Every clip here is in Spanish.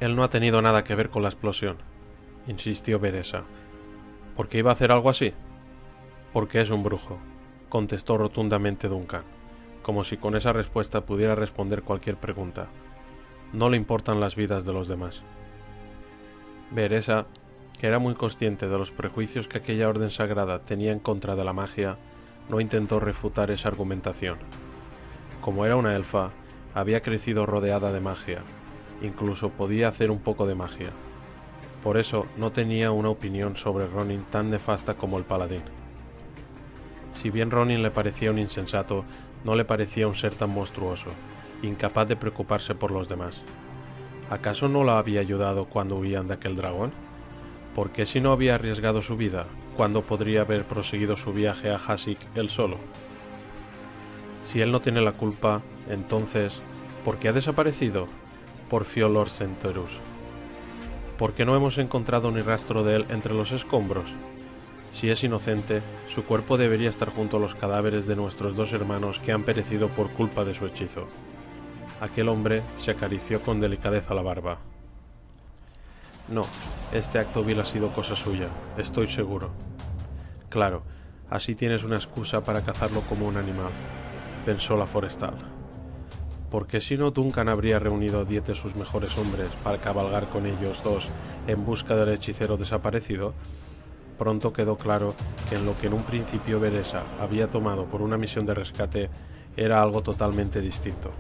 Él no ha tenido nada que ver con la explosión, insistió Beresa. ¿Por qué iba a hacer algo así? Porque es un brujo, contestó rotundamente Duncan, como si con esa respuesta pudiera responder cualquier pregunta. No le importan las vidas de los demás. Beresa, que era muy consciente de los prejuicios que aquella orden sagrada tenía en contra de la magia, no intentó refutar esa argumentación. Como era una elfa, había crecido rodeada de magia, incluso podía hacer un poco de magia. Por eso no tenía una opinión sobre Ronin tan nefasta como el paladín. Si bien Ronin le parecía un insensato, no le parecía un ser tan monstruoso, incapaz de preocuparse por los demás. ¿Acaso no la había ayudado cuando huían de aquel dragón? ¿Por qué si no había arriesgado su vida, cuándo podría haber proseguido su viaje a Hasik él solo? Si él no tiene la culpa, entonces, ¿por qué ha desaparecido? Porfió Lord Centerus. ¿Por qué no hemos encontrado ni rastro de él entre los escombros? Si es inocente, su cuerpo debería estar junto a los cadáveres de nuestros dos hermanos que han perecido por culpa de su hechizo. Aquel hombre se acarició con delicadeza la barba. No, este acto vil ha sido cosa suya, estoy seguro. Claro, así tienes una excusa para cazarlo como un animal, pensó la forestal. Porque si no, Duncan habría reunido a 10 de sus mejores hombres para cabalgar con ellos dos en busca del hechicero desaparecido. Pronto quedó claro que en lo que en un principio Beresa había tomado por una misión de rescate era algo totalmente distinto.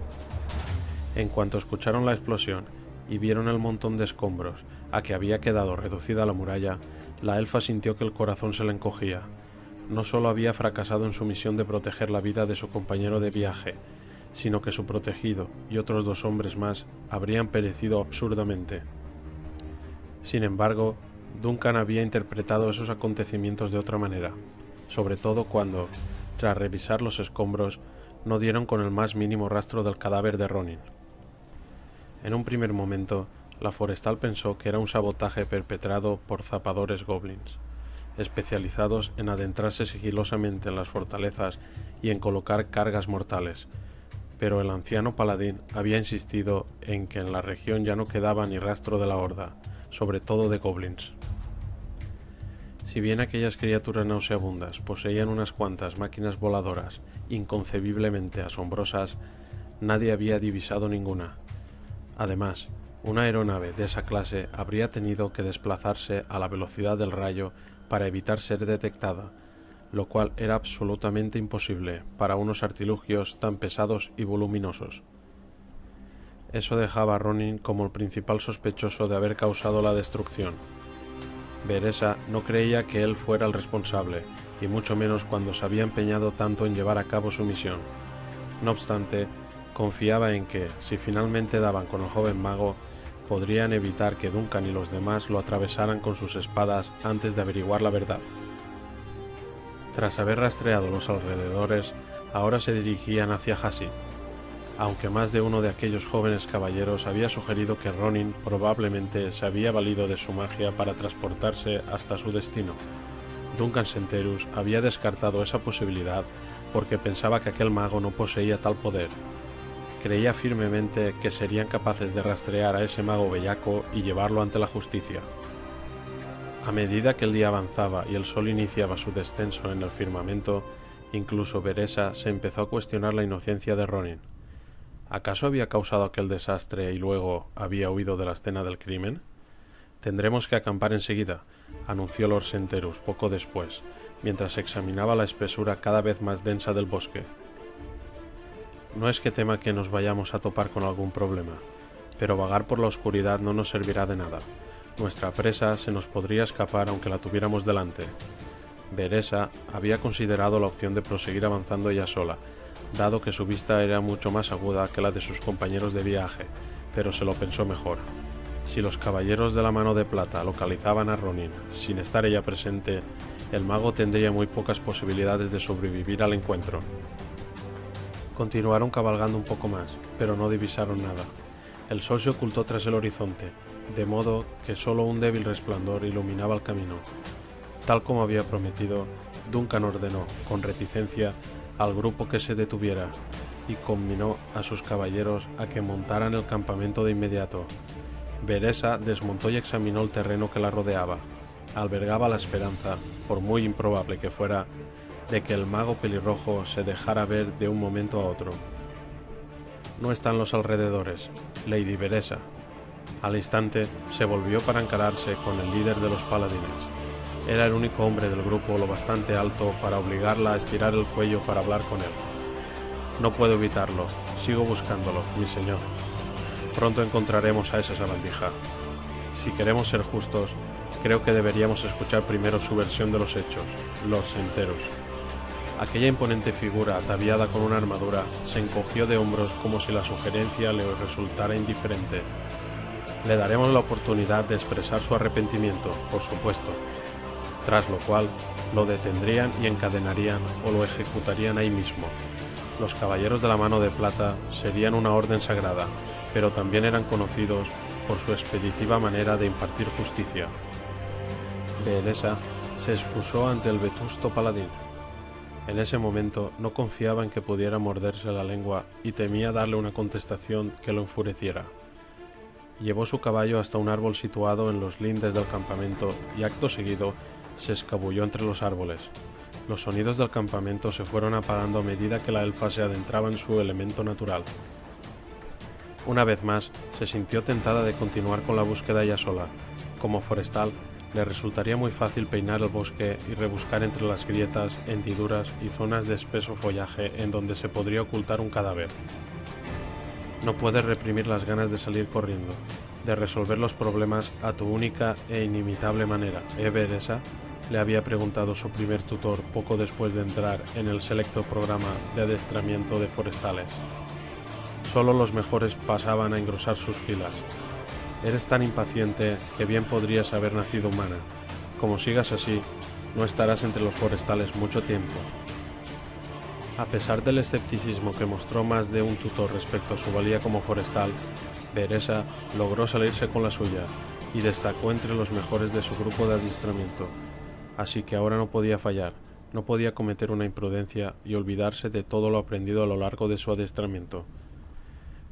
En cuanto escucharon la explosión y vieron el montón de escombros a que había quedado reducida la muralla, la elfa sintió que el corazón se le encogía. No solo había fracasado en su misión de proteger la vida de su compañero de viaje, sino que su protegido y otros 2 hombres más habrían perecido absurdamente. Sin embargo, Duncan había interpretado esos acontecimientos de otra manera, sobre todo cuando, tras revisar los escombros, no dieron con el más mínimo rastro del cadáver de Ronin. En un primer momento, la forestal pensó que era un sabotaje perpetrado por zapadores goblins, especializados en adentrarse sigilosamente en las fortalezas y en colocar cargas mortales, pero el anciano paladín había insistido en que en la región ya no quedaba ni rastro de la horda, sobre todo de goblins. Si bien aquellas criaturas nauseabundas poseían unas cuantas máquinas voladoras inconcebiblemente asombrosas, nadie había divisado ninguna. Además, una aeronave de esa clase habría tenido que desplazarse a la velocidad del rayo para evitar ser detectada, lo cual era absolutamente imposible para unos artilugios tan pesados y voluminosos. Eso dejaba a Ronin como el principal sospechoso de haber causado la destrucción. Beresa no creía que él fuera el responsable, y mucho menos cuando se había empeñado tanto en llevar a cabo su misión. No obstante, confiaba en que, si finalmente daban con el joven mago, podrían evitar que Duncan y los demás lo atravesaran con sus espadas antes de averiguar la verdad. Tras haber rastreado los alrededores, ahora se dirigían hacia Hasik, aunque más de uno de aquellos jóvenes caballeros había sugerido que Ronin probablemente se había valido de su magia para transportarse hasta su destino. Duncan Centerus había descartado esa posibilidad porque pensaba que aquel mago no poseía tal poder. Creía firmemente que serían capaces de rastrear a ese mago bellaco y llevarlo ante la justicia. A medida que el día avanzaba y el sol iniciaba su descenso en el firmamento, incluso Beresa se empezó a cuestionar la inocencia de Ronin. ¿Acaso había causado aquel desastre y luego había huido de la escena del crimen? Tendremos que acampar enseguida, anunció Lord Centerus poco después, mientras examinaba la espesura cada vez más densa del bosque. No es que tema que nos vayamos a topar con algún problema, pero vagar por la oscuridad no nos servirá de nada. Nuestra presa se nos podría escapar aunque la tuviéramos delante. Beresa había considerado la opción de proseguir avanzando ella sola, dado que su vista era mucho más aguda que la de sus compañeros de viaje, pero se lo pensó mejor. Si los caballeros de la mano de plata localizaban a Ronin sin estar ella presente, el mago tendría muy pocas posibilidades de sobrevivir al encuentro. Continuaron cabalgando un poco más, pero no divisaron nada. El sol se ocultó tras el horizonte, de modo que solo un débil resplandor iluminaba el camino. Tal como había prometido, Duncan ordenó, con reticencia, al grupo que se detuviera, y conminó a sus caballeros a que montaran el campamento de inmediato. Beresa desmontó y examinó el terreno que la rodeaba. Albergaba la esperanza, por muy improbable que fuera, de que el mago pelirrojo se dejara ver de un momento a otro. No está en los alrededores, Lady Beresa. Al instante se volvió para encararse con el líder de los paladines. Era el único hombre del grupo lo bastante alto para obligarla a estirar el cuello para hablar con él. No puedo evitarlo, sigo buscándolo, mi señor. Pronto encontraremos a esa sabandija. Si queremos ser justos, creo que deberíamos escuchar primero su versión de los hechos, los enteros. Aquella imponente figura, ataviada con una armadura, se encogió de hombros como si la sugerencia le resultara indiferente. Le daremos la oportunidad de expresar su arrepentimiento, por supuesto, tras lo cual lo detendrían y encadenarían o lo ejecutarían ahí mismo. Los caballeros de la mano de plata serían una orden sagrada, pero también eran conocidos por su expeditiva manera de impartir justicia. Beresa se excusó ante el vetusto paladín. En ese momento no confiaba en que pudiera morderse la lengua y temía darle una contestación que lo enfureciera. Llevó su caballo hasta un árbol situado en los lindes del campamento y acto seguido se escabulló entre los árboles. Los sonidos del campamento se fueron apagando a medida que la elfa se adentraba en su elemento natural. Una vez más, se sintió tentada de continuar con la búsqueda ella sola. Como forestal, le resultaría muy fácil peinar el bosque y rebuscar entre las grietas, hendiduras y zonas de espeso follaje en donde se podría ocultar un cadáver. No puedes reprimir las ganas de salir corriendo, de resolver los problemas a tu única e inimitable manera, Beresa, le había preguntado su primer tutor poco después de entrar en el selecto programa de adiestramiento de forestales. Solo los mejores pasaban a engrosar sus filas. Eres tan impaciente que bien podrías haber nacido humana. Como sigas así, no estarás entre los forestales mucho tiempo. A pesar del escepticismo que mostró más de un tutor respecto a su valía como forestal, Beresa logró salirse con la suya y destacó entre los mejores de su grupo de adiestramiento. Así que ahora no podía fallar, no podía cometer una imprudencia y olvidarse de todo lo aprendido a lo largo de su adiestramiento.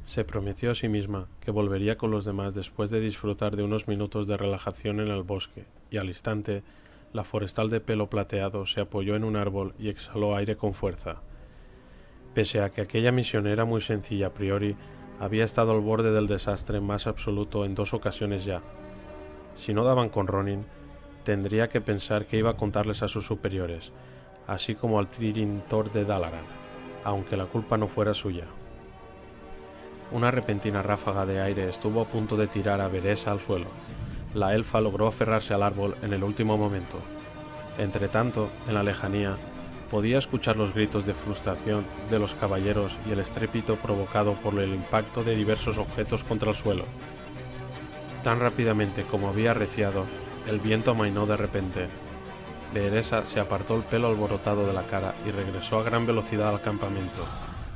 Se prometió a sí misma que volvería con los demás después de disfrutar de unos minutos de relajación en el bosque, y al instante, la forestal de pelo plateado se apoyó en un árbol y exhaló aire con fuerza. Pese a que aquella misión era muy sencilla a priori, había estado al borde del desastre más absoluto en 2 ocasiones ya. Si no daban con Ronin, tendría que pensar que iba a contarles a sus superiores, así como al Tirintor de Dalaran, aunque la culpa no fuera suya. Una repentina ráfaga de aire estuvo a punto de tirar a Beresa al suelo. La elfa logró aferrarse al árbol en el último momento. Entretanto, en la lejanía, podía escuchar los gritos de frustración de los caballeros y el estrépito provocado por el impacto de diversos objetos contra el suelo. Tan rápidamente como había arreciado, el viento amainó de repente. Beresa se apartó el pelo alborotado de la cara y regresó a gran velocidad al campamento,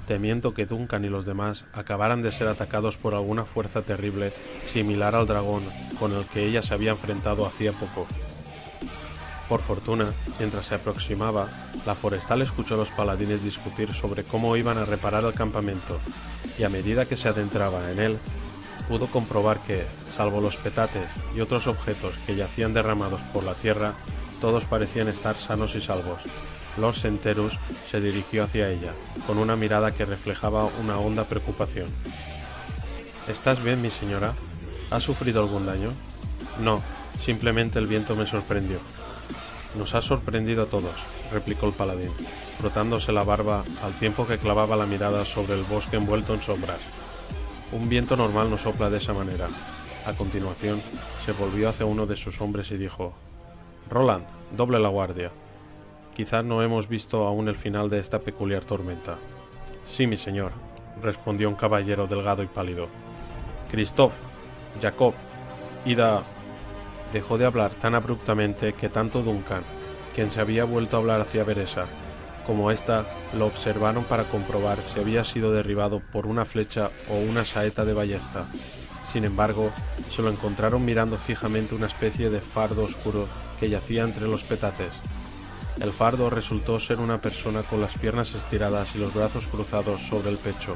temiendo que Duncan y los demás acabaran de ser atacados por alguna fuerza terrible similar al dragón con el que ella se había enfrentado hacía poco. Por fortuna, mientras se aproximaba, la forestal escuchó a los paladines discutir sobre cómo iban a reparar el campamento, y a medida que se adentraba en él, pudo comprobar que, salvo los petates y otros objetos que yacían derramados por la tierra, todos parecían estar sanos y salvos. Lord Senterus se dirigió hacia ella, con una mirada que reflejaba una honda preocupación. ¿Estás bien, mi señora? ¿Has sufrido algún daño? No, simplemente el viento me sorprendió. Nos ha sorprendido a todos, replicó el paladín, frotándose la barba al tiempo que clavaba la mirada sobre el bosque envuelto en sombras. Un viento normal no sopla de esa manera. A continuación, se volvió hacia uno de sus hombres y dijo: Roland, doble la guardia. Quizás no hemos visto aún el final de esta peculiar tormenta. Sí, mi señor, respondió un caballero delgado y pálido. Christophe, Jacob, Ida... Dejó de hablar tan abruptamente que tanto Duncan, quien se había vuelto a hablar hacia Beresa, como ésta lo observaron para comprobar si había sido derribado por una flecha o una saeta de ballesta. Sin embargo, se lo encontraron mirando fijamente una especie de fardo oscuro que yacía entre los petates. El fardo resultó ser una persona con las piernas estiradas y los brazos cruzados sobre el pecho,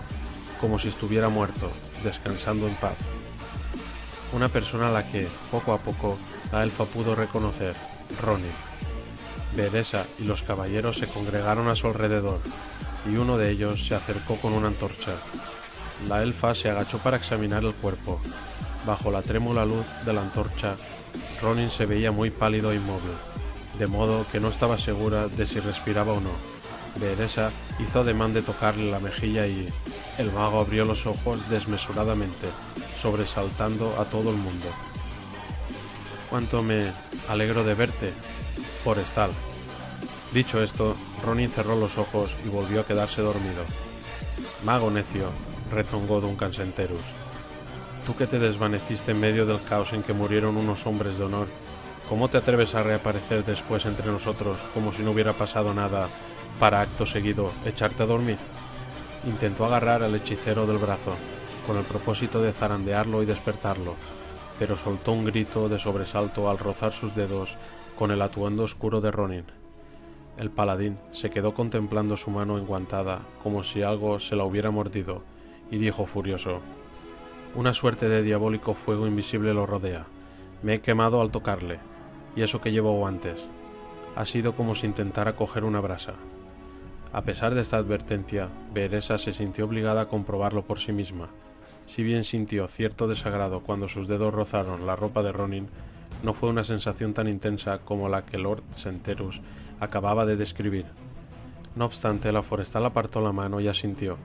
como si estuviera muerto, descansando en paz. una persona a la que, poco a poco, la elfa pudo reconocer, Ronin. Beresa y los caballeros se congregaron a su alrededor, y uno de ellos se acercó con una antorcha. La elfa se agachó para examinar el cuerpo. Bajo la trémula luz de la antorcha, Ronin se veía muy pálido e inmóvil, de modo que no estaba segura de si respiraba o no. Beresa hizo ademán de tocarle la mejilla y el mago abrió los ojos desmesuradamente, sobresaltando a todo el mundo. «Cuánto me alegro de verte, forestal». Dicho esto, Ronin cerró los ojos y volvió a quedarse dormido. «Mago necio», rezongó Duncan Senterus. «Tú que te desvaneciste en medio del caos en que murieron unos hombres de honor, ¿cómo te atreves a reaparecer después entre nosotros como si no hubiera pasado nada para acto seguido echarte a dormir?» Intentó agarrar al hechicero del brazo, con el propósito de zarandearlo y despertarlo, pero soltó un grito de sobresalto al rozar sus dedos con el atuendo oscuro de Ronin. El paladín se quedó contemplando su mano enguantada como si algo se la hubiera mordido, y dijo furioso: «Una suerte de diabólico fuego invisible lo rodea. Me he quemado al tocarle, y eso que llevo guantes. Ha sido como si intentara coger una brasa». A pesar de esta advertencia, Beresa se sintió obligada a comprobarlo por sí misma. Si bien sintió cierto desagrado cuando sus dedos rozaron la ropa de Ronin, no fue una sensación tan intensa como la que Lord Senterus acababa de describir. No obstante, la forestal apartó la mano y asintió,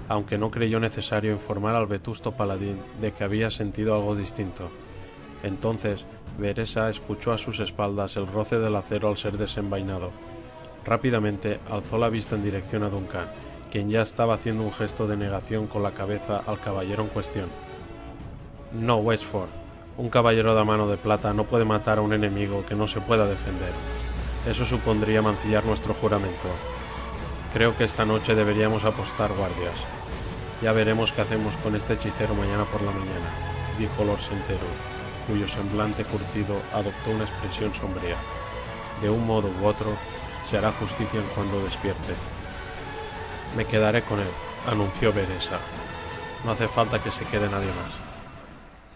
aunque no creyó necesario informar al vetusto paladín de que había sentido algo distinto. Entonces, Beresa escuchó a sus espaldas el roce del acero al ser desenvainado. Rápidamente alzó la vista en dirección a Duncan, quien ya estaba haciendo un gesto de negación con la cabeza al caballero en cuestión. «No, Wexford. Un caballero de mano de plata no puede matar a un enemigo que no se pueda defender. Eso supondría mancillar nuestro juramento. Creo que esta noche deberíamos apostar guardias. Ya veremos qué hacemos con este hechicero mañana por la mañana», dijo Lord Senterus, cuyo semblante curtido adoptó una expresión sombría. «De un modo u otro, se hará justicia en cuando despierte». «Me quedaré con él», anunció Beresa. «No hace falta que se quede nadie más».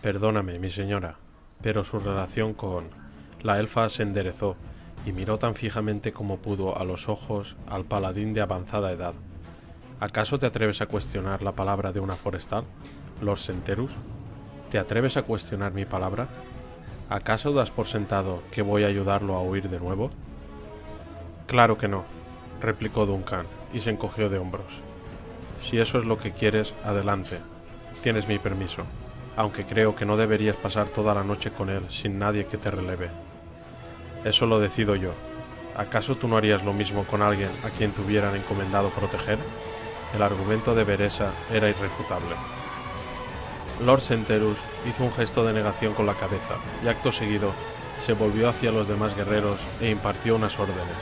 «Perdóname, mi señora, pero su relación con...». La elfa se enderezó y miró tan fijamente como pudo a los ojos al paladín de avanzada edad. «¿Acaso te atreves a cuestionar la palabra de una forestal, Lord Senterus? ¿Te atreves a cuestionar mi palabra? ¿Acaso das por sentado que voy a ayudarlo a huir de nuevo?» «Claro que no», replicó Duncan, y se encogió de hombros. «Si eso es lo que quieres, adelante. Tienes mi permiso, aunque creo que no deberías pasar toda la noche con él sin nadie que te releve». «Eso lo decido yo. ¿Acaso tú no harías lo mismo con alguien a quien te hubieran encomendado proteger?» El argumento de Beresa era irrefutable. Lord Senterus hizo un gesto de negación con la cabeza, y acto seguido se volvió hacia los demás guerreros e impartió unas órdenes.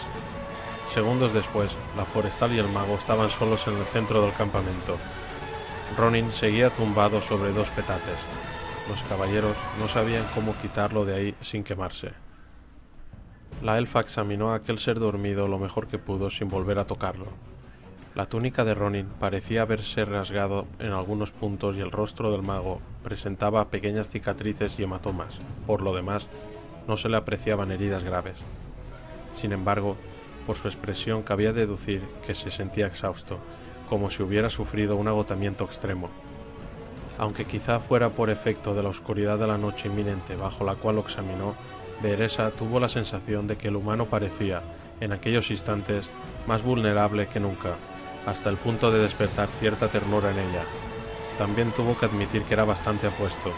Segundos después, la forestal y el mago estaban solos en el centro del campamento. Ronin seguía tumbado sobre dos petates. Los caballeros no sabían cómo quitarlo de ahí sin quemarse. La elfa examinó a aquel ser dormido lo mejor que pudo sin volver a tocarlo. La túnica de Ronin parecía haberse rasgado en algunos puntos y el rostro del mago presentaba pequeñas cicatrices y hematomas. Por lo demás, no se le apreciaban heridas graves. Sin embargo, por su expresión cabía deducir que se sentía exhausto, como si hubiera sufrido un agotamiento extremo. Aunque quizá fuera por efecto de la oscuridad de la noche inminente bajo la cual lo examinó, Beresa tuvo la sensación de que el humano parecía, en aquellos instantes, más vulnerable que nunca, hasta el punto de despertar cierta ternura en ella. También tuvo que admitir que era bastante apuesto.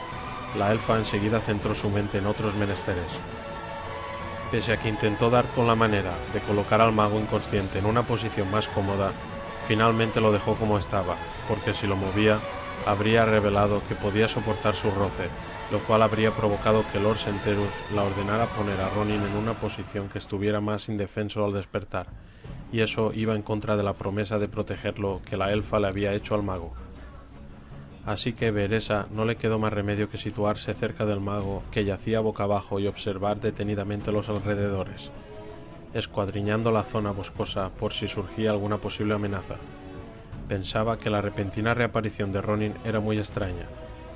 La elfa enseguida centró su mente en otros menesteres. Pese a que intentó dar con la manera de colocar al mago inconsciente en una posición más cómoda, finalmente lo dejó como estaba, porque si lo movía, habría revelado que podía soportar su roce, lo cual habría provocado que Lord Senterus la ordenara poner a Ronin en una posición que estuviera más indefenso al despertar, y eso iba en contra de la promesa de protegerlo que la elfa le había hecho al mago. Así que Beresa no le quedó más remedio que situarse cerca del mago, que yacía boca abajo, y observar detenidamente los alrededores, escuadriñando la zona boscosa por si surgía alguna posible amenaza. Pensaba que la repentina reaparición de Ronin era muy extraña,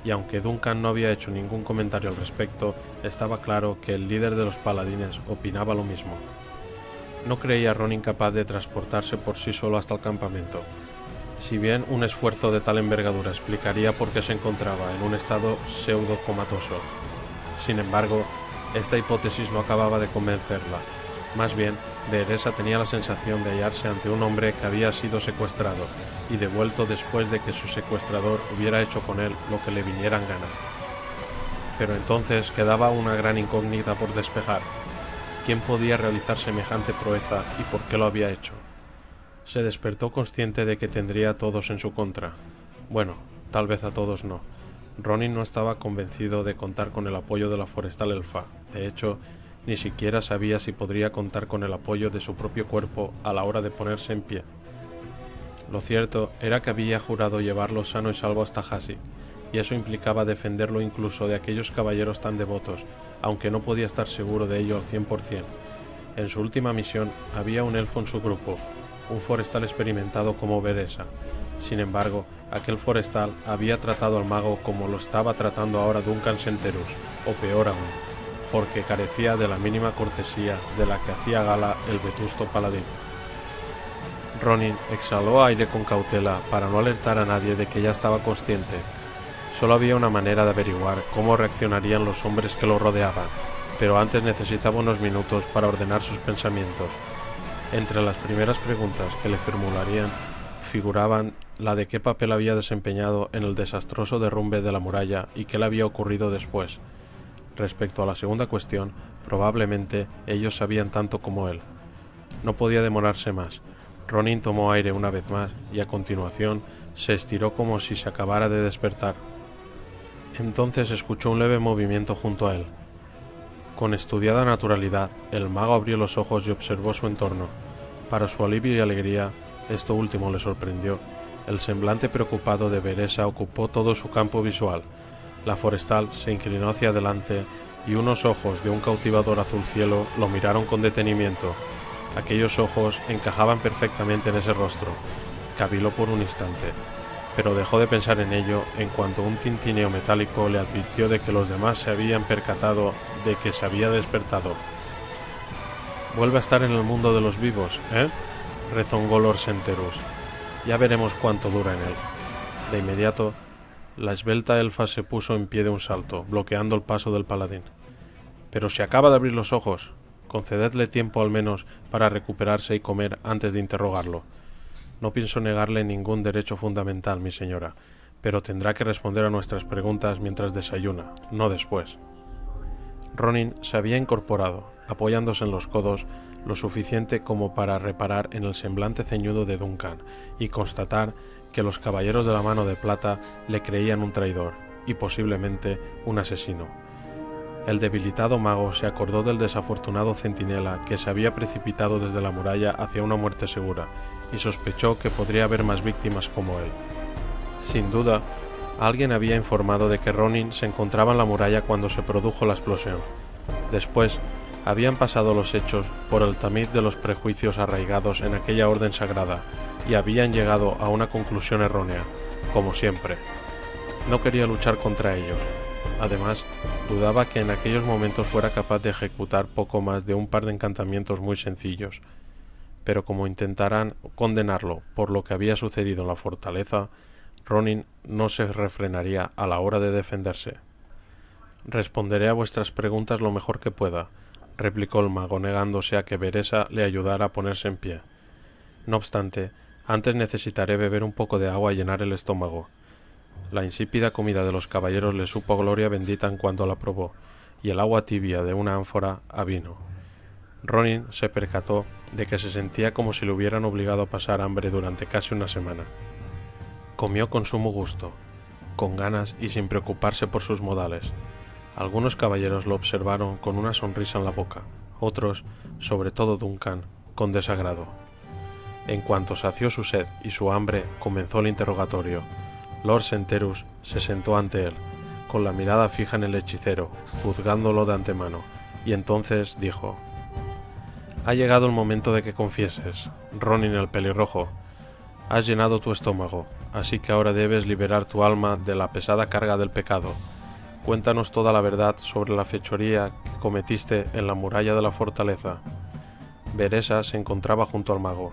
y aunque Duncan no había hecho ningún comentario al respecto, estaba claro que el líder de los paladines opinaba lo mismo. No creía a Ronin capaz de transportarse por sí solo hasta el campamento. Si bien un esfuerzo de tal envergadura explicaría por qué se encontraba en un estado pseudo-comatoso. Sin embargo, esta hipótesis no acababa de convencerla. Más bien, Beresa tenía la sensación de hallarse ante un hombre que había sido secuestrado y devuelto después de que su secuestrador hubiera hecho con él lo que le viniera en gana. Pero entonces quedaba una gran incógnita por despejar. ¿Quién podía realizar semejante proeza y por qué lo había hecho? Se despertó consciente de que tendría a todos en su contra. Bueno, tal vez a todos no. Ronin no estaba convencido de contar con el apoyo de la forestal elfa. De hecho, ni siquiera sabía si podría contar con el apoyo de su propio cuerpo a la hora de ponerse en pie. Lo cierto era que había jurado llevarlo sano y salvo hasta Hasik, y eso implicaba defenderlo incluso de aquellos caballeros tan devotos, aunque no podía estar seguro de ello al 100%. En su última misión había un elfo en su grupo, un forestal experimentado como Beresa. Sin embargo, aquel forestal había tratado al mago como lo estaba tratando ahora Duncan Senterus, o peor aún, porque carecía de la mínima cortesía de la que hacía gala el vetusto paladín. Ronin exhaló aire con cautela para no alertar a nadie de que ya estaba consciente. Solo había una manera de averiguar cómo reaccionarían los hombres que lo rodeaban, pero antes necesitaba unos minutos para ordenar sus pensamientos. Entre las primeras preguntas que le formularían figuraban la de qué papel había desempeñado en el desastroso derrumbe de la muralla y qué le había ocurrido después. Respecto a la segunda cuestión, probablemente ellos sabían tanto como él. No podía demorarse más. Ronin tomó aire una vez más y a continuación se estiró como si se acabara de despertar. Entonces escuchó un leve movimiento junto a él. Con estudiada naturalidad, el mago abrió los ojos y observó su entorno. Para su alivio y alegría, esto último le sorprendió. El semblante preocupado de Beresa ocupó todo su campo visual. La forestal se inclinó hacia adelante y unos ojos de un cautivador azul cielo lo miraron con detenimiento. Aquellos ojos encajaban perfectamente en ese rostro. Caviló por un instante, pero dejó de pensar en ello en cuanto un tintineo metálico le advirtió de que los demás se habían percatado de que se había despertado. «Vuelve a estar en el mundo de los vivos, ¿eh?», rezongó Lord Senterus. «Ya veremos cuánto dura en él». De inmediato, la esbelta elfa se puso en pie de un salto, bloqueando el paso del paladín. «Pero se acaba de abrir los ojos. Concededle tiempo al menos para recuperarse y comer antes de interrogarlo. No pienso negarle ningún derecho fundamental, mi señora, pero tendrá que responder a nuestras preguntas mientras desayuna, no después». Ronin se había incorporado, apoyándose en los codos lo suficiente como para reparar en el semblante ceñudo de Duncan y constatar que los caballeros de la mano de plata le creían un traidor y posiblemente un asesino. El debilitado mago se acordó del desafortunado centinela que se había precipitado desde la muralla hacia una muerte segura y sospechó que podría haber más víctimas como él. Sin duda, alguien había informado de que Ronin se encontraba en la muralla cuando se produjo la explosión. Después, habían pasado los hechos por el tamiz de los prejuicios arraigados en aquella orden sagrada y habían llegado a una conclusión errónea, como siempre. No quería luchar contra ellos. Además, dudaba que en aquellos momentos fuera capaz de ejecutar poco más de un par de encantamientos muy sencillos. Pero como intentaran condenarlo por lo que había sucedido en la fortaleza, Ronin no se refrenaría a la hora de defenderse. «Responderé a vuestras preguntas lo mejor que pueda», replicó el mago negándose a que Beresa le ayudara a ponerse en pie. «No obstante, antes necesitaré beber un poco de agua y llenar el estómago». La insípida comida de los caballeros le supo a gloria bendita en cuanto la probó, y el agua tibia de una ánfora a vino. Ronin se percató de que se sentía como si le hubieran obligado a pasar hambre durante casi una semana. Comió con sumo gusto, con ganas y sin preocuparse por sus modales. Algunos caballeros lo observaron con una sonrisa en la boca, otros, sobre todo Duncan, con desagrado. En cuanto sació su sed y su hambre, comenzó el interrogatorio. Lord Senterus se sentó ante él, con la mirada fija en el hechicero, juzgándolo de antemano, y entonces dijo: «Ha llegado el momento de que confieses, Ronin el pelirrojo. Has llenado tu estómago, así que ahora debes liberar tu alma de la pesada carga del pecado. Cuéntanos toda la verdad sobre la fechoría que cometiste en la muralla de la fortaleza. Beresa se encontraba junto al mago,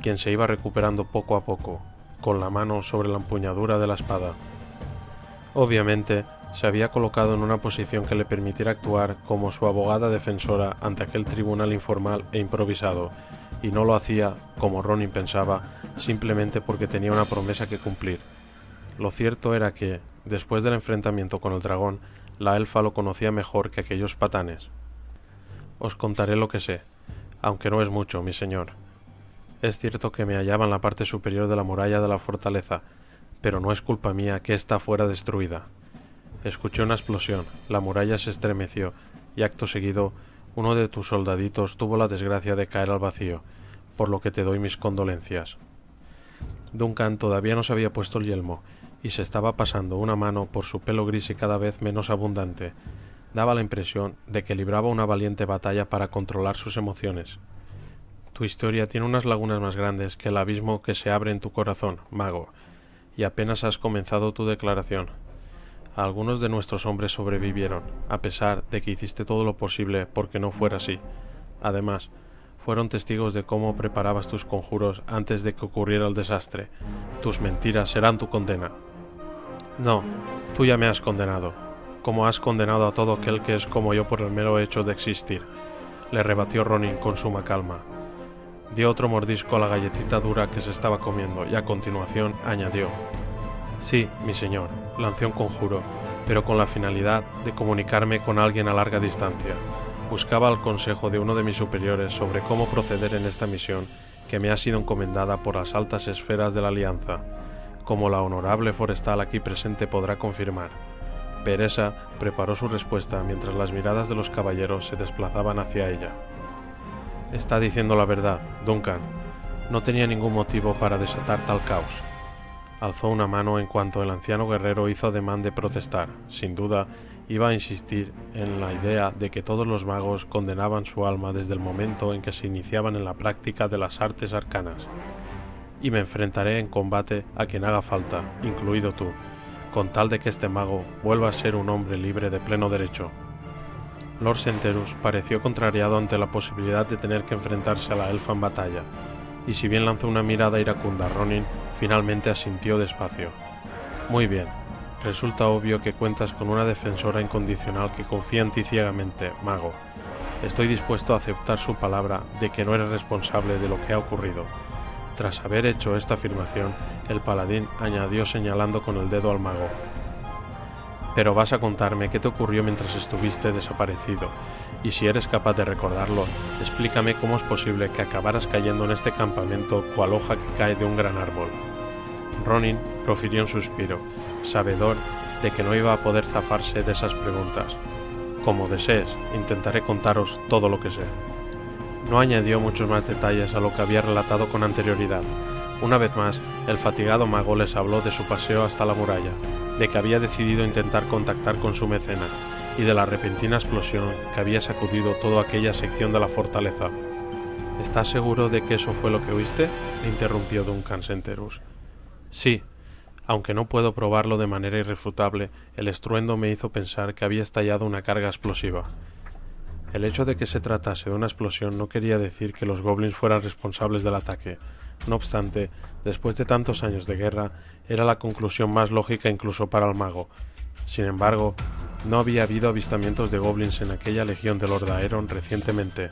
quien se iba recuperando poco a poco, con la mano sobre la empuñadura de la espada. Obviamente, se había colocado en una posición que le permitiera actuar como su abogada defensora ante aquel tribunal informal e improvisado, y no lo hacía, como Ronin pensaba, simplemente porque tenía una promesa que cumplir. Lo cierto era que, después del enfrentamiento con el dragón, la elfa lo conocía mejor que aquellos patanes. Os contaré lo que sé, aunque no es mucho, mi señor. Es cierto que me hallaba en la parte superior de la muralla de la fortaleza, pero no es culpa mía que ésta fuera destruida. Escuché una explosión, la muralla se estremeció, y acto seguido, uno de tus soldaditos tuvo la desgracia de caer al vacío, por lo que te doy mis condolencias. Duncan todavía no se había puesto el yelmo, y se estaba pasando una mano por su pelo gris y cada vez menos abundante. Daba la impresión de que libraba una valiente batalla para controlar sus emociones. Tu historia tiene unas lagunas más grandes que el abismo que se abre en tu corazón, mago, y apenas has comenzado tu declaración. Algunos de nuestros hombres sobrevivieron, a pesar de que hiciste todo lo posible porque no fuera así. Además, fueron testigos de cómo preparabas tus conjuros antes de que ocurriera el desastre. Tus mentiras serán tu condena. No, tú ya me has condenado, como has condenado a todo aquel que es como yo por el mero hecho de existir, le rebatió Ronin con suma calma. Dio otro mordisco a la galletita dura que se estaba comiendo y a continuación añadió: Sí, mi señor, lancé un conjuro, pero con la finalidad de comunicarme con alguien a larga distancia. Buscaba el consejo de uno de mis superiores sobre cómo proceder en esta misión que me ha sido encomendada por las altas esferas de la Alianza, como la honorable forestal aquí presente podrá confirmar. Beresa preparó su respuesta mientras las miradas de los caballeros se desplazaban hacia ella. Está diciendo la verdad, Duncan. No tenía ningún motivo para desatar tal caos. Alzó una mano en cuanto el anciano guerrero hizo ademán de protestar. Sin duda, iba a insistir en la idea de que todos los magos condenaban su alma desde el momento en que se iniciaban en la práctica de las artes arcanas. Y me enfrentaré en combate a quien haga falta, incluido tú, con tal de que este mago vuelva a ser un hombre libre de pleno derecho. Lord Senterus pareció contrariado ante la posibilidad de tener que enfrentarse a la elfa en batalla, y si bien lanzó una mirada iracunda a Ronin, finalmente asintió despacio. Muy bien, resulta obvio que cuentas con una defensora incondicional que confía en ti ciegamente, mago. Estoy dispuesto a aceptar su palabra de que no eres responsable de lo que ha ocurrido. Tras haber hecho esta afirmación, el paladín añadió señalando con el dedo al mago: Pero vas a contarme qué te ocurrió mientras estuviste desaparecido, y si eres capaz de recordarlo, explícame cómo es posible que acabaras cayendo en este campamento cual hoja que cae de un gran árbol. Ronin profirió un suspiro, sabedor de que no iba a poder zafarse de esas preguntas. Como desees, intentaré contaros todo lo que sé. No añadió muchos más detalles a lo que había relatado con anterioridad. Una vez más, el fatigado mago les habló de su paseo hasta la muralla, de que había decidido intentar contactar con su mecenas, y de la repentina explosión que había sacudido toda aquella sección de la fortaleza. ¿Estás seguro de que eso fue lo que oíste?, interrumpió Duncan Senterus. Sí, aunque no puedo probarlo de manera irrefutable, el estruendo me hizo pensar que había estallado una carga explosiva. El hecho de que se tratase de una explosión no quería decir que los goblins fueran responsables del ataque. No obstante, después de tantos años de guerra, era la conclusión más lógica incluso para el mago. Sin embargo, no había habido avistamientos de goblins en aquella legión de Lord Aeron recientemente.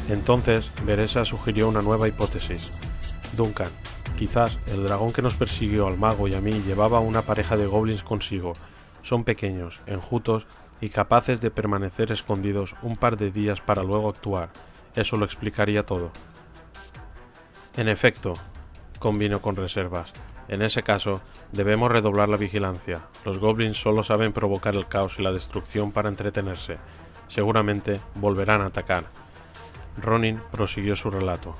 Entonces, Beresa sugirió una nueva hipótesis. Duncan, quizás el dragón que nos persiguió al mago y a mí llevaba una pareja de goblins consigo. Son pequeños, enjutos y capaces de permanecer escondidos un par de días para luego actuar. Eso lo explicaría todo. En efecto, convino con reservas. En ese caso, debemos redoblar la vigilancia. Los goblins solo saben provocar el caos y la destrucción para entretenerse. Seguramente volverán a atacar. Ronin prosiguió su relato.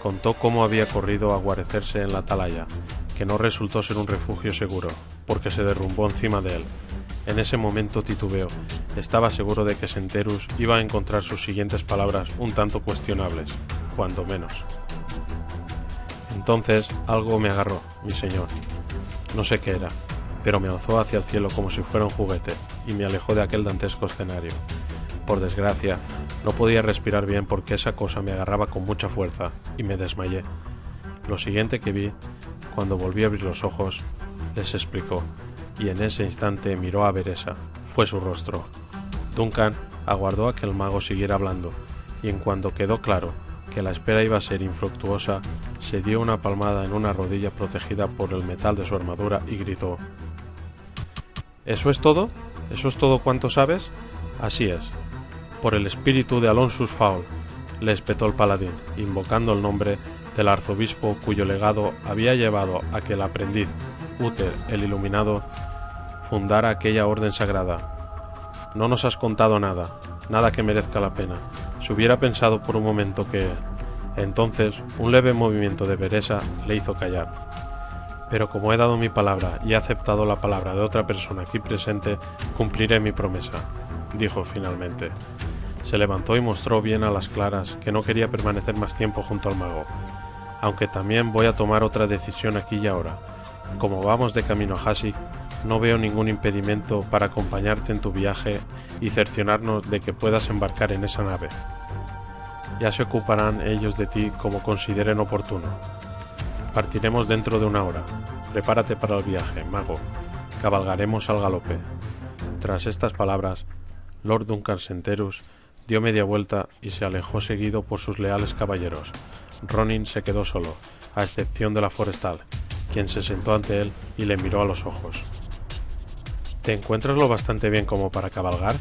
Contó cómo había corrido a guarecerse en la atalaya, que no resultó ser un refugio seguro, porque se derrumbó encima de él. En ese momento titubeó. Estaba seguro de que Senterus iba a encontrar sus siguientes palabras un tanto cuestionables, cuando menos. Entonces algo me agarró, mi señor. No sé qué era, pero me alzó hacia el cielo como si fuera un juguete y me alejó de aquel dantesco escenario. Por desgracia, no podía respirar bien porque esa cosa me agarraba con mucha fuerza y me desmayé. Lo siguiente que vi, cuando volví a abrir los ojos, les explicó, y en ese instante miró a Beresa. Fue su rostro. Duncan aguardó a que el mago siguiera hablando, y en cuanto quedó claro que la espera iba a ser infructuosa, se dio una palmada en una rodilla protegida por el metal de su armadura y gritó: ¿Eso es todo? ¿Eso es todo cuanto sabes? Así es. Por el espíritu de Alonsus Faol, le espetó el paladín, invocando el nombre del arzobispo cuyo legado había llevado a que el aprendiz, Uther el Iluminado, fundara aquella orden sagrada. No nos has contado nada, nada que merezca la pena. Si hubiera pensado por un momento que... Entonces, un leve movimiento de Beresa le hizo callar. Pero como he dado mi palabra y he aceptado la palabra de otra persona aquí presente, cumpliré mi promesa, dijo finalmente. Se levantó y mostró bien a las claras que no quería permanecer más tiempo junto al mago, aunque también voy a tomar otra decisión aquí y ahora. Como vamos de camino a Hasik, no veo ningún impedimento para acompañarte en tu viaje y cerciorarnos de que puedas embarcar en esa nave. Ya se ocuparán ellos de ti como consideren oportuno. Partiremos dentro de una hora. Prepárate para el viaje, mago. Cabalgaremos al galope. Tras estas palabras, Lord Duncan Senterus dio media vuelta y se alejó seguido por sus leales caballeros. Ronin se quedó solo, a excepción de la forestal, quien se sentó ante él y le miró a los ojos. ¿Te encuentras lo bastante bien como para cabalgar?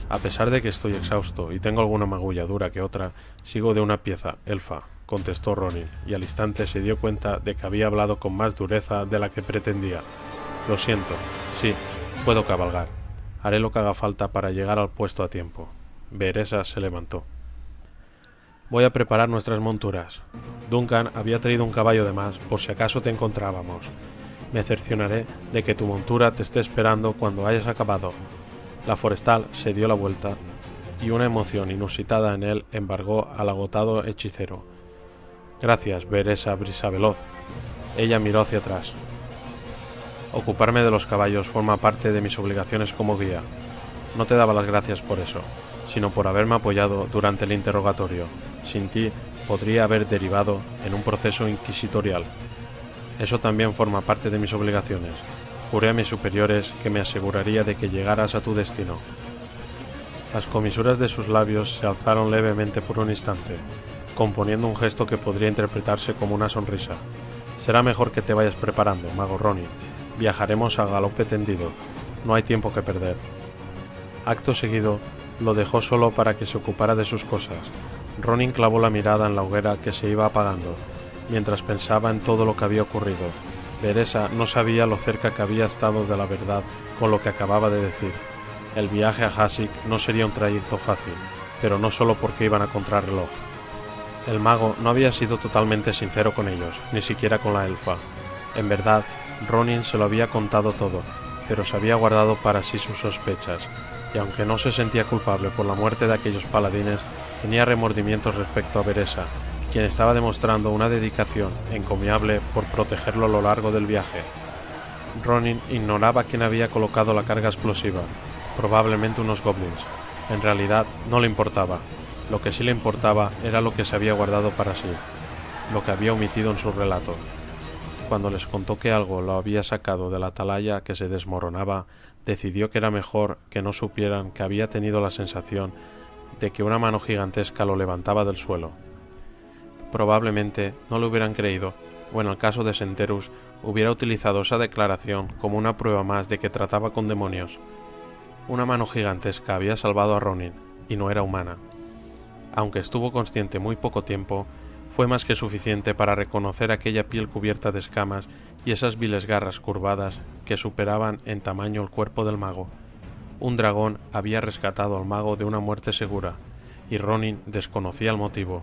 A pesar de que estoy exhausto y tengo alguna magulladura que otra, sigo de una pieza, elfa, contestó Ronin, y al instante se dio cuenta de que había hablado con más dureza de la que pretendía. Lo siento, sí, puedo cabalgar. Haré lo que haga falta para llegar al puesto a tiempo. Beresa se levantó. Voy a preparar nuestras monturas. Duncan había traído un caballo de más por si acaso te encontrábamos. Me cercioraré de que tu montura te esté esperando cuando hayas acabado. La forestal se dio la vuelta y una emoción inusitada en él embargó al agotado hechicero. Gracias, Beresa Brisaveloz. Ella miró hacia atrás. Ocuparme de los caballos forma parte de mis obligaciones como guía. No te daba las gracias por eso, sino por haberme apoyado durante el interrogatorio. Sin ti podría haber derivado en un proceso inquisitorial. Eso también forma parte de mis obligaciones. Juré a mis superiores que me aseguraría de que llegaras a tu destino. Las comisuras de sus labios se alzaron levemente por un instante, componiendo un gesto que podría interpretarse como una sonrisa. Será mejor que te vayas preparando, mago Ronin. Viajaremos a galope tendido. No hay tiempo que perder. Acto seguido, lo dejó solo para que se ocupara de sus cosas. Ronin clavó la mirada en la hoguera que se iba apagando, mientras pensaba en todo lo que había ocurrido. Beresa no sabía lo cerca que había estado de la verdad con lo que acababa de decir. El viaje a Hasik no sería un trayecto fácil, pero no solo porque iban a contrarreloj. El mago no había sido totalmente sincero con ellos, ni siquiera con la elfa. En verdad, Ronin se lo había contado todo, pero se había guardado para sí sus sospechas, y aunque no se sentía culpable por la muerte de aquellos paladines, tenía remordimientos respecto a Beresa, quien estaba demostrando una dedicación encomiable por protegerlo a lo largo del viaje. Ronin ignoraba quién había colocado la carga explosiva, probablemente unos goblins. En realidad no le importaba. Lo que sí le importaba era lo que se había guardado para sí, lo que había omitido en su relato. Cuando les contó que algo lo había sacado de la atalaya que se desmoronaba, decidió que era mejor que no supieran que había tenido la sensación de que una mano gigantesca lo levantaba del suelo. Probablemente no lo hubieran creído, o en el caso de Senterus, hubiera utilizado esa declaración como una prueba más de que trataba con demonios. Una mano gigantesca había salvado a Ronin, y no era humana. Aunque estuvo consciente muy poco tiempo, fue más que suficiente para reconocer aquella piel cubierta de escamas y esas viles garras curvadas que superaban en tamaño el cuerpo del mago. Un dragón había rescatado al mago de una muerte segura, y Ronin desconocía el motivo.